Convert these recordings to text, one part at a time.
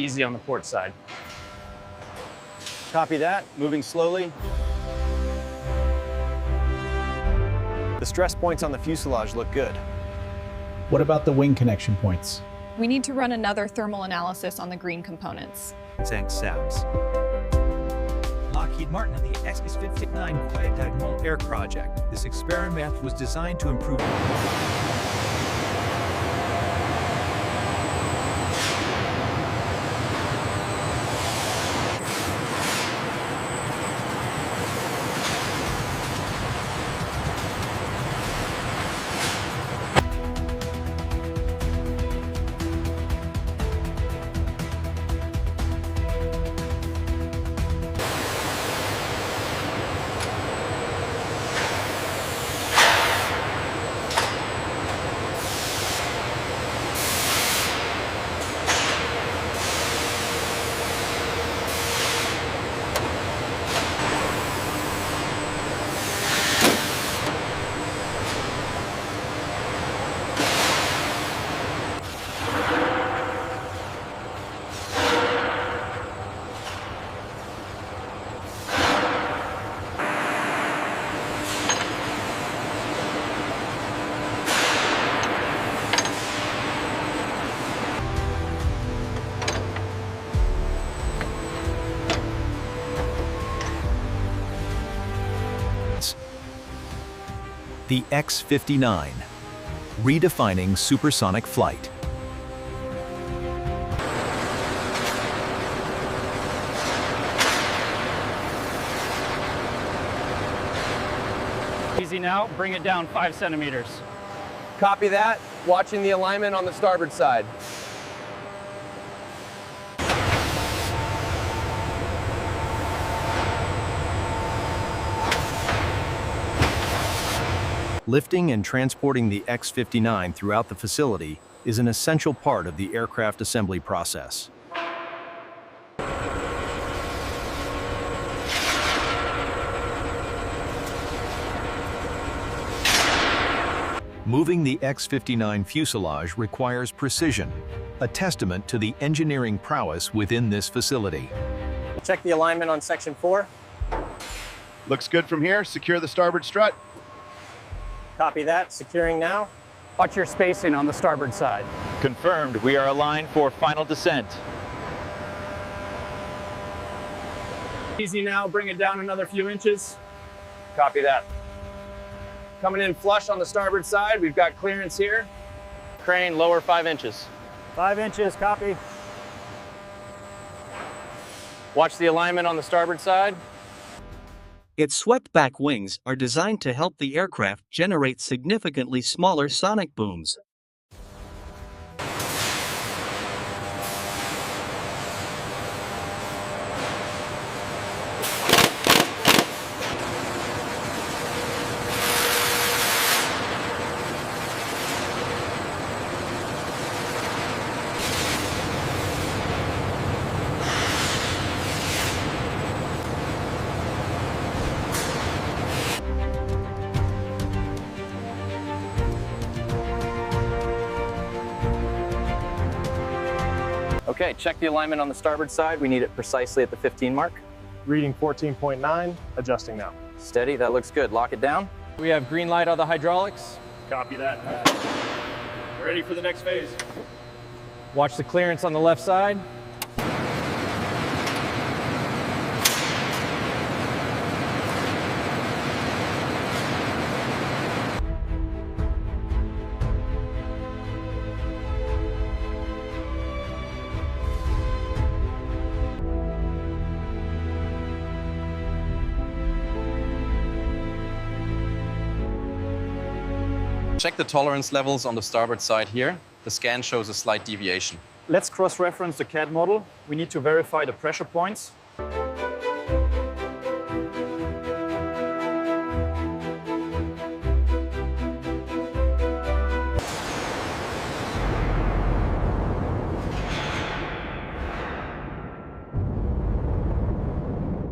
Easy on the port side. Copy that, moving slowly. The stress points on the fuselage look good. What about the wing connection points? We need to run another thermal analysis on the green components. Thanks, Saps. Lockheed Martin and the X-59 Quiet Diagonal Air Project. This experiment was designed to improve the X-59, redefining supersonic flight. Easy now, bring it down 5 centimeters. Copy that, watching the alignment on the starboard side. Lifting and transporting the X-59 throughout the facility is an essential part of the aircraft assembly process. Moving the X-59 fuselage requires precision, a testament to the engineering prowess within this facility. Check the alignment on section 4. Looks good from here. Secure the starboard strut. Copy that, securing now. Watch your spacing on the starboard side. Confirmed, we are aligned for final descent. Easy now, bring it down another few inches. Copy that. Coming in flush on the starboard side, we've got clearance here. Crane, lower 5 inches. 5 inches, copy. Watch the alignment on the starboard side. Its swept-back wings are designed to help the aircraft generate significantly smaller sonic booms. Okay, check the alignment on the starboard side. We need it precisely at the 15 mark. Reading 14.9, adjusting now. Steady, that looks good. Lock it down. We have green light on the hydraulics. Copy that. Ready for the next phase. Watch the clearance on the left side. Check the tolerance levels on the starboard side here. The scan shows a slight deviation. Let's cross-reference the CAD model. We need to verify the pressure points.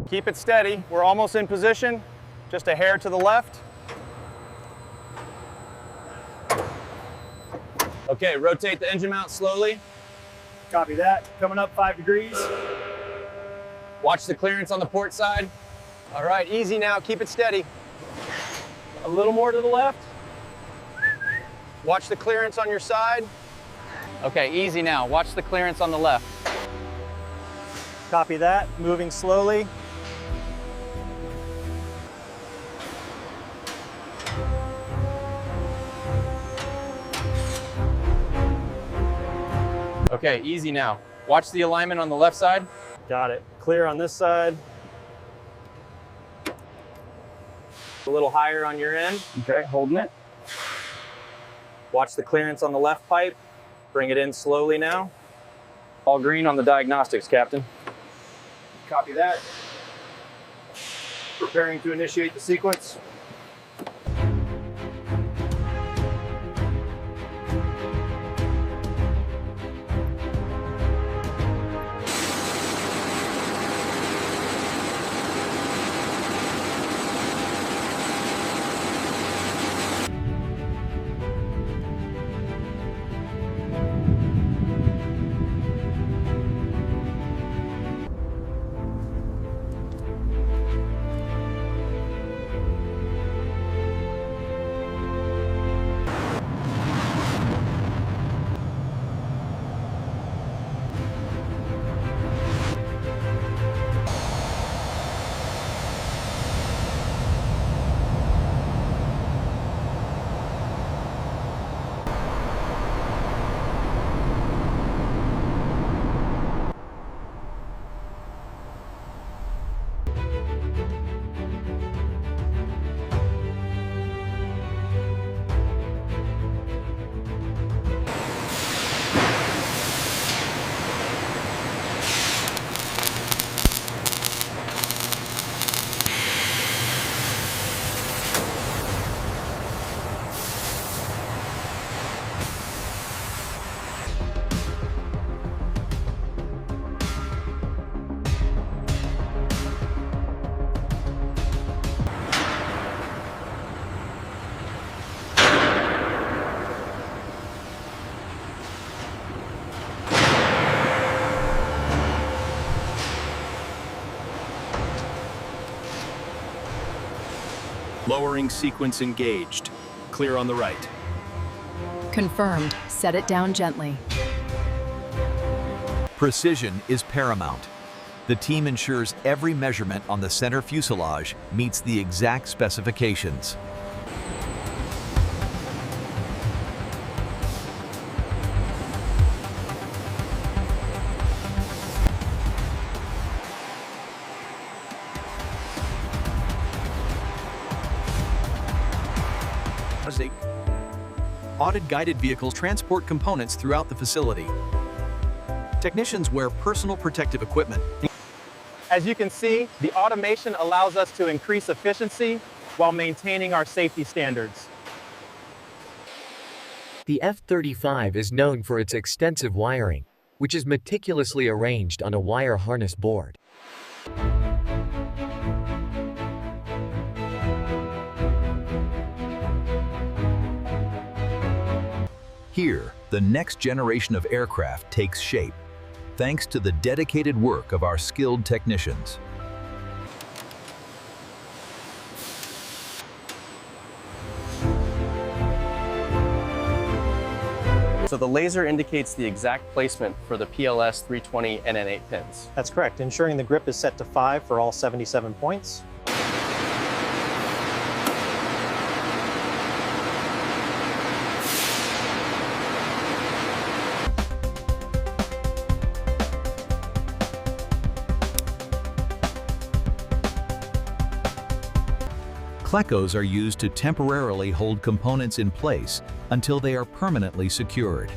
Keep it steady. We're almost in position. Just a hair to the left. Okay, rotate the engine mount slowly. Copy that. Coming up 5 degrees. Watch the clearance on the port side. All right, easy now, keep it steady. A little more to the left. Watch the clearance on your side. Okay, easy now. Watch the clearance on the left. Copy that. Moving slowly. Okay, easy now. Watch the alignment on the left side. Got it. Clear on this side. A little higher on your end. Okay, holding it. Watch the clearance on the left pipe. Bring it in slowly now. All green on the diagnostics, Captain. Copy that. Preparing to initiate the sequence. Lowering sequence engaged. Clear on the right. Confirmed. Set it down gently. Precision is paramount. The team ensures every measurement on the center fuselage meets the exact specifications. Audit guided vehicles transport components throughout the facility. Technicians wear personal protective equipment. As you can see, the automation allows us to increase efficiency while maintaining our safety standards. The F-35 is known for its extensive wiring, which is meticulously arranged on a wire harness board. Here, the next generation of aircraft takes shape, thanks to the dedicated work of our skilled technicians. So the laser indicates the exact placement for the PLS 320 NN8 pins. That's correct, ensuring the grip is set to 5 for all 77 points. Clecos are used to temporarily hold components in place until they are permanently secured.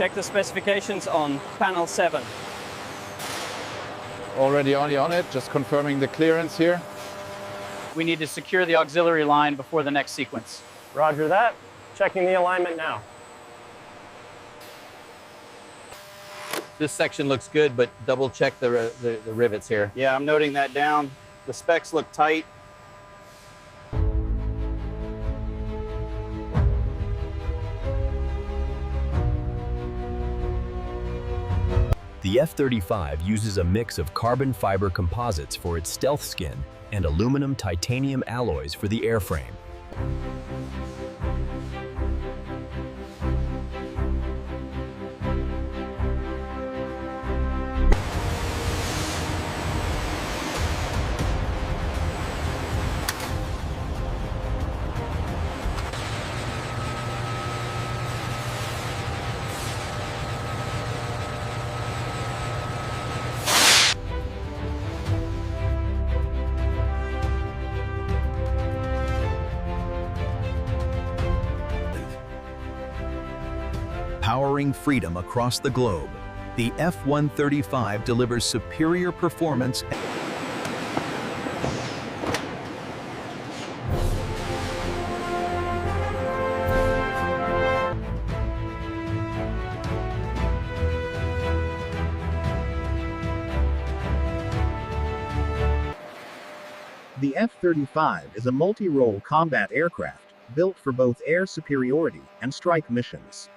Check the specifications on panel 7. Already on it, just confirming the clearance here. We need to secure the auxiliary line before the next sequence. Roger that. Checking the alignment now. This section looks good, but double check the rivets here. Yeah, I'm noting that down. The specs look tight. The F-35 uses a mix of carbon fiber composites for its stealth skin and aluminum titanium alloys for the airframe. Powering freedom across the globe, the F-135 delivers superior performance. The F-35 is a multi-role combat aircraft, built for both air superiority and strike missions.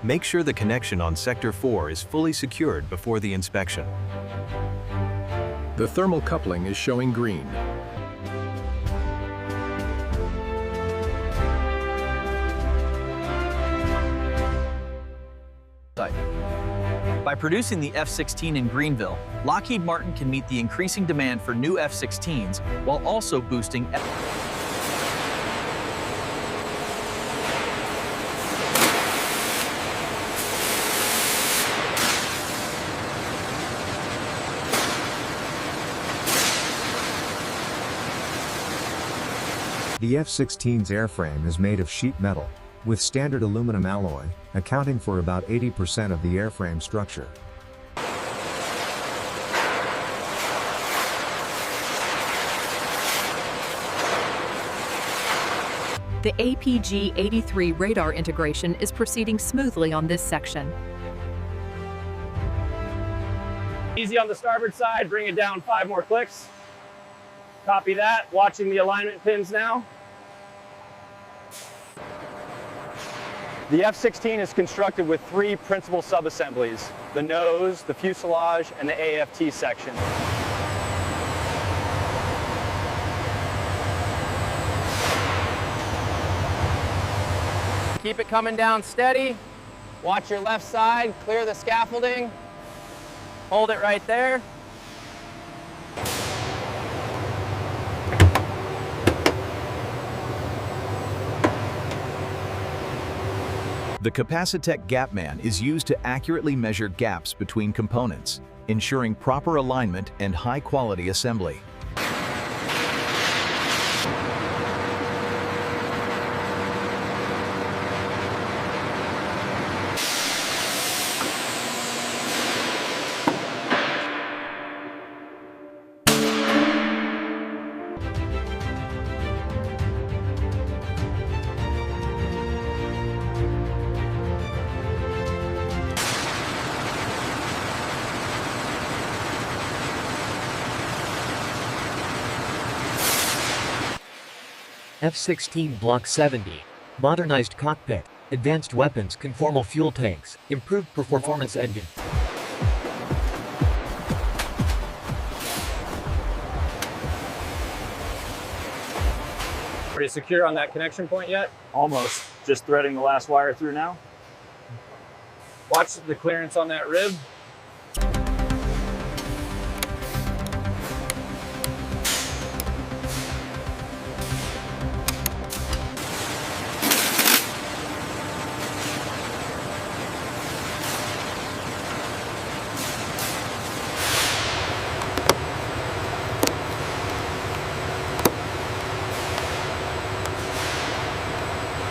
Make sure the connection on Sector 4 is fully secured before the inspection. The thermal coupling is showing green. By producing the F-16 in Greenville, Lockheed Martin can meet the increasing demand for new F-16s while also boosting The F-16's airframe is made of sheet metal, with standard aluminum alloy, accounting for about 80% of the airframe structure. The APG-83 radar integration is proceeding smoothly on this section. Easy on the starboard side, bring it down 5 more clicks. Copy that, watching the alignment pins now. The F-16 is constructed with 3 principal subassemblies: the nose, the fuselage, and the AFT section. Keep it coming down steady. Watch your left side, clear the scaffolding. Hold it right there. The Capacitech Gapman is used to accurately measure gaps between components, ensuring proper alignment and high-quality assembly. F-16 Block 70. Modernized cockpit, advanced weapons, conformal fuel tanks, improved performance engine. Pretty secure on that connection point yet? Almost. Just threading the last wire through now. Watch the clearance on that rib.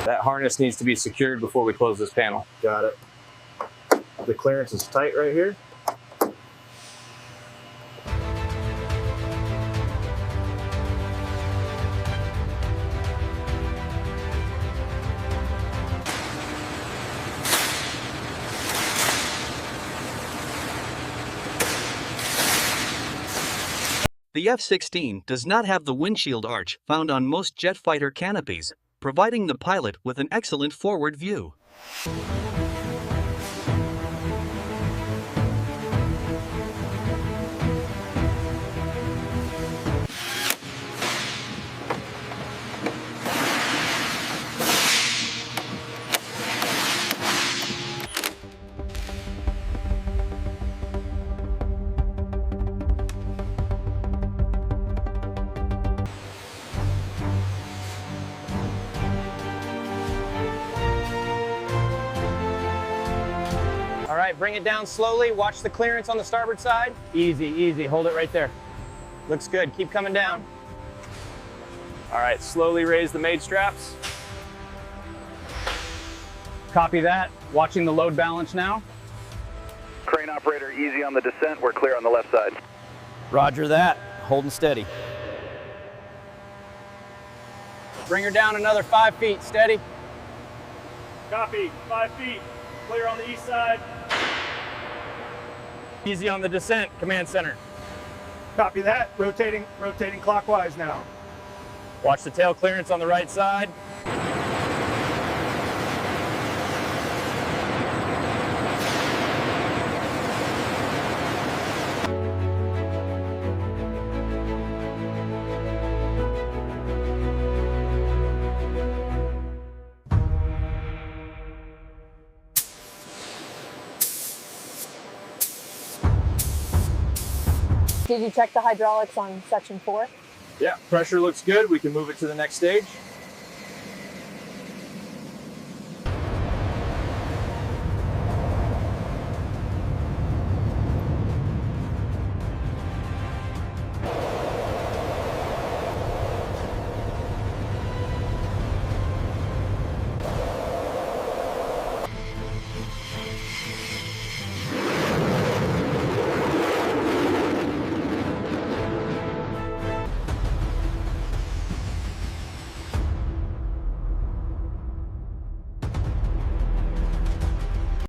That harness needs to be secured before we close this panel. Got it. The clearance is tight right here. The F-16 does not have the windshield arch found on most jet fighter canopies, providing the pilot with an excellent forward view. All right, bring it down slowly. Watch the clearance on the starboard side. Easy, easy. Hold it right there. Looks good. Keep coming down. All right, slowly raise the maid straps. Copy that. Watching the load balance now. Crane operator, easy on the descent. We're clear on the left side. Roger that. Holding steady. Bring her down another 5 feet. Steady. Copy. 5 feet. Clear on the east side. Easy on the descent. Command center. Copy that. Rotating clockwise now. Watch the tail clearance on the right side. Did you check the hydraulics on section 4? Yeah, pressure looks good. We can move it to the next stage.